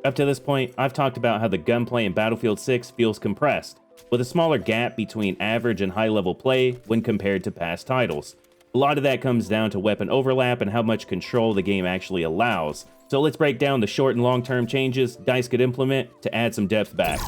Up to this point, I've talked about how the gunplay in Battlefield 6 feels compressed, with a smaller gap between average and high-level play when compared to past titles. A lot of that comes down to weapon overlap and how much control the game actually allows. So let's break down the short and long-term changes DICE could implement to add some depth back.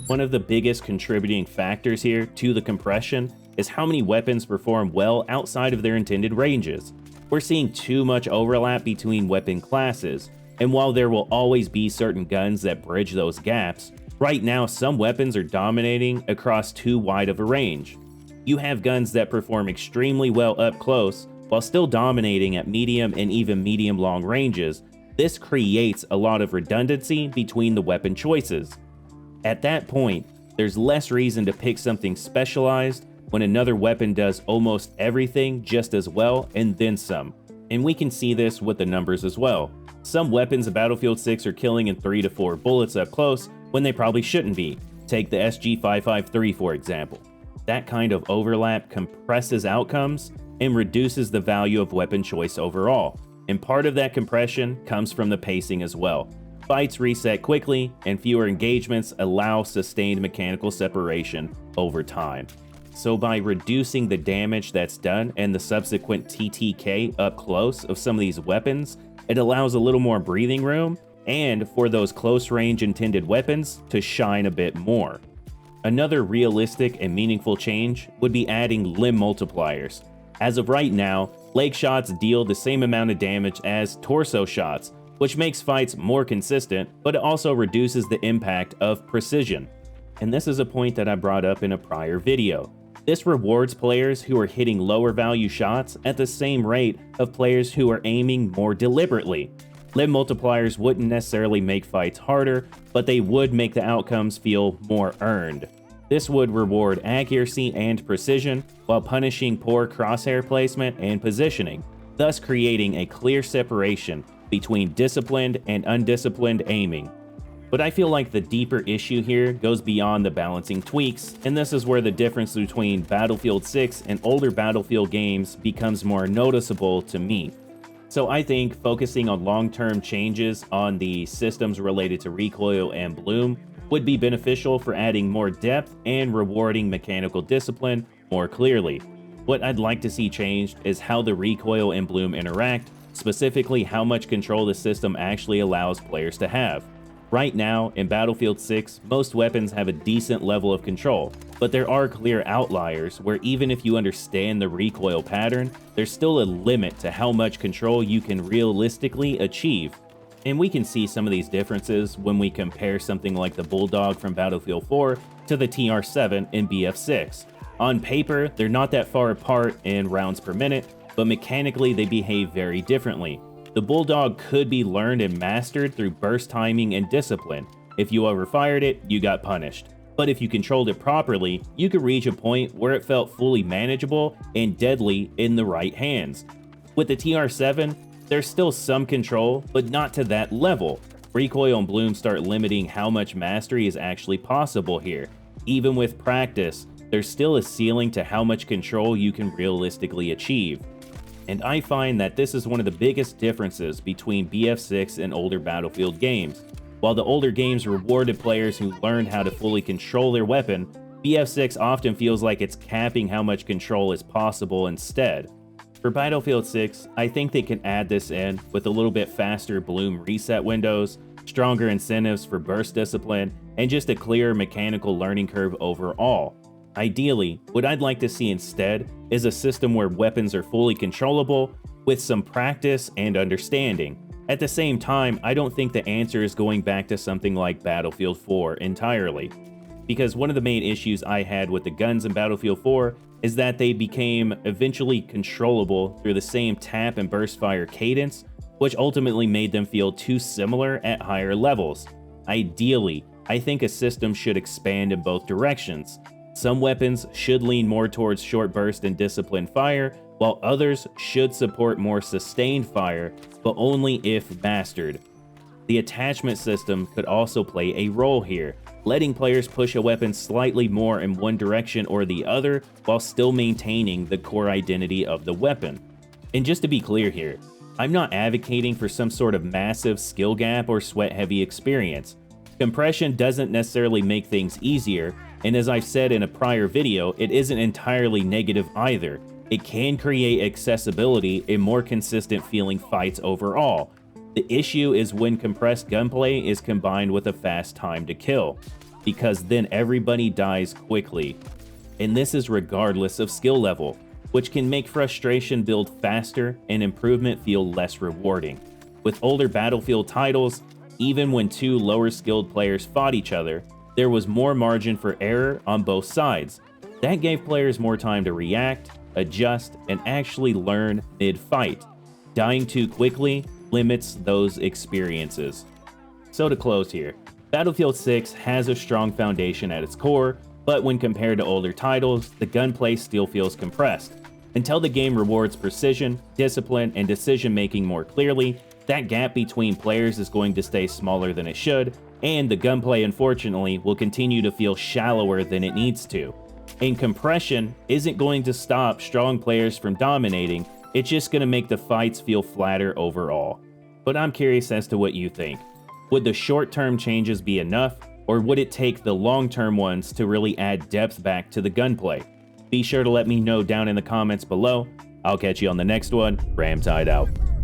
One of the biggest contributing factors here to the compression is how many weapons perform well outside of their intended ranges. We're seeing too much overlap between weapon classes, and while there will always be certain guns that bridge those gaps, right now some weapons are dominating across too wide of a range. You have guns that perform extremely well up close, while still dominating at medium and even medium-long ranges. This creates a lot of redundancy between the weapon choices. At that point, there's less reason to pick something specialized when another weapon does almost everything just as well and then some. And we can see this with the numbers as well. Some weapons in Battlefield 6 are killing in 3 to 4 bullets up close when they probably shouldn't be. Take the SG-553 for example. That kind of overlap compresses outcomes and reduces the value of weapon choice overall. And part of that compression comes from the pacing as well. Fights reset quickly, and fewer engagements allow sustained mechanical separation over time. So by reducing the damage that's done and the subsequent TTK up close of some of these weapons, it allows a little more breathing room and for those close range intended weapons to shine a bit more. Another realistic and meaningful change would be adding limb multipliers. As of right now, leg shots deal the same amount of damage as torso shots, which makes fights more consistent, but it also reduces the impact of precision. And this is a point that I brought up in a prior video. This rewards players who are hitting lower value shots at the same rate of players who are aiming more deliberately. Limb multipliers wouldn't necessarily make fights harder, but they would make the outcomes feel more earned. This would reward accuracy and precision while punishing poor crosshair placement and positioning, thus creating a clear separation between disciplined and undisciplined aiming. But I feel like the deeper issue here goes beyond the balancing tweaks, and this is where the difference between Battlefield 6 and older Battlefield games becomes more noticeable to me. So I think focusing on long-term changes on the systems related to Recoil and Bloom would be beneficial for adding more depth and rewarding mechanical discipline more clearly. What I'd like to see changed is how the Recoil and Bloom interact, specifically how much control the system actually allows players to have. Right now, in Battlefield 6, most weapons have a decent level of control, but there are clear outliers where even if you understand the recoil pattern, there's still a limit to how much control you can realistically achieve. And we can see some of these differences when we compare something like the Bulldog from Battlefield 4 to the TR7 in BF6. On paper, they're not that far apart in rounds per minute, but mechanically they behave very differently. The Bulldog could be learned and mastered through burst timing and discipline. If you overfired it, you got punished. But if you controlled it properly, you could reach a point where it felt fully manageable and deadly in the right hands. With the TR7, there's still some control, but not to that level. Recoil and Bloom start limiting how much mastery is actually possible here. Even with practice, there's still a ceiling to how much control you can realistically achieve. And I find that this is one of the biggest differences between BF6 and older Battlefield games. While the older games rewarded players who learned how to fully control their weapon, BF6 often feels like it's capping how much control is possible instead. For Battlefield 6, I think they can add this in with a little bit faster Bloom reset windows, stronger incentives for burst discipline, and just a clearer mechanical learning curve overall. Ideally, what I'd like to see instead is a system where weapons are fully controllable with some practice and understanding. At the same time, I don't think the answer is going back to something like Battlefield 4 entirely. Because one of the main issues I had with the guns in Battlefield 4 is that they became eventually controllable through the same tap and burst fire cadence, which ultimately made them feel too similar at higher levels. Ideally, I think a system should expand in both directions. Some weapons should lean more towards short burst and disciplined fire, while others should support more sustained fire, but only if mastered. The attachment system could also play a role here, letting players push a weapon slightly more in one direction or the other while still maintaining the core identity of the weapon. And just to be clear here, I'm not advocating for some sort of massive skill gap or sweat-heavy experience. Compression doesn't necessarily make things easier, and as I've said in a prior video, it isn't entirely negative either. It can create accessibility and more consistent feeling fights overall. The issue is when compressed gunplay is combined with a fast time to kill, because then everybody dies quickly. And this is regardless of skill level, which can make frustration build faster and improvement feel less rewarding. With older Battlefield titles, even when two lower skilled players fought each other, there was more margin for error on both sides. That gave players more time to react, adjust, and actually learn mid-fight. Dying too quickly limits those experiences. So to close here, Battlefield 6 has a strong foundation at its core, but when compared to older titles, the gunplay still feels compressed. Until the game rewards precision, discipline, and decision-making more clearly, that gap between players is going to stay smaller than it should, and the gunplay, unfortunately, will continue to feel shallower than it needs to. And compression isn't going to stop strong players from dominating, it's just going to make the fights feel flatter overall. But I'm curious as to what you think. Would the short-term changes be enough, or would it take the long-term ones to really add depth back to the gunplay? Be sure to let me know down in the comments below. I'll catch you on the next one. RAMTEID out.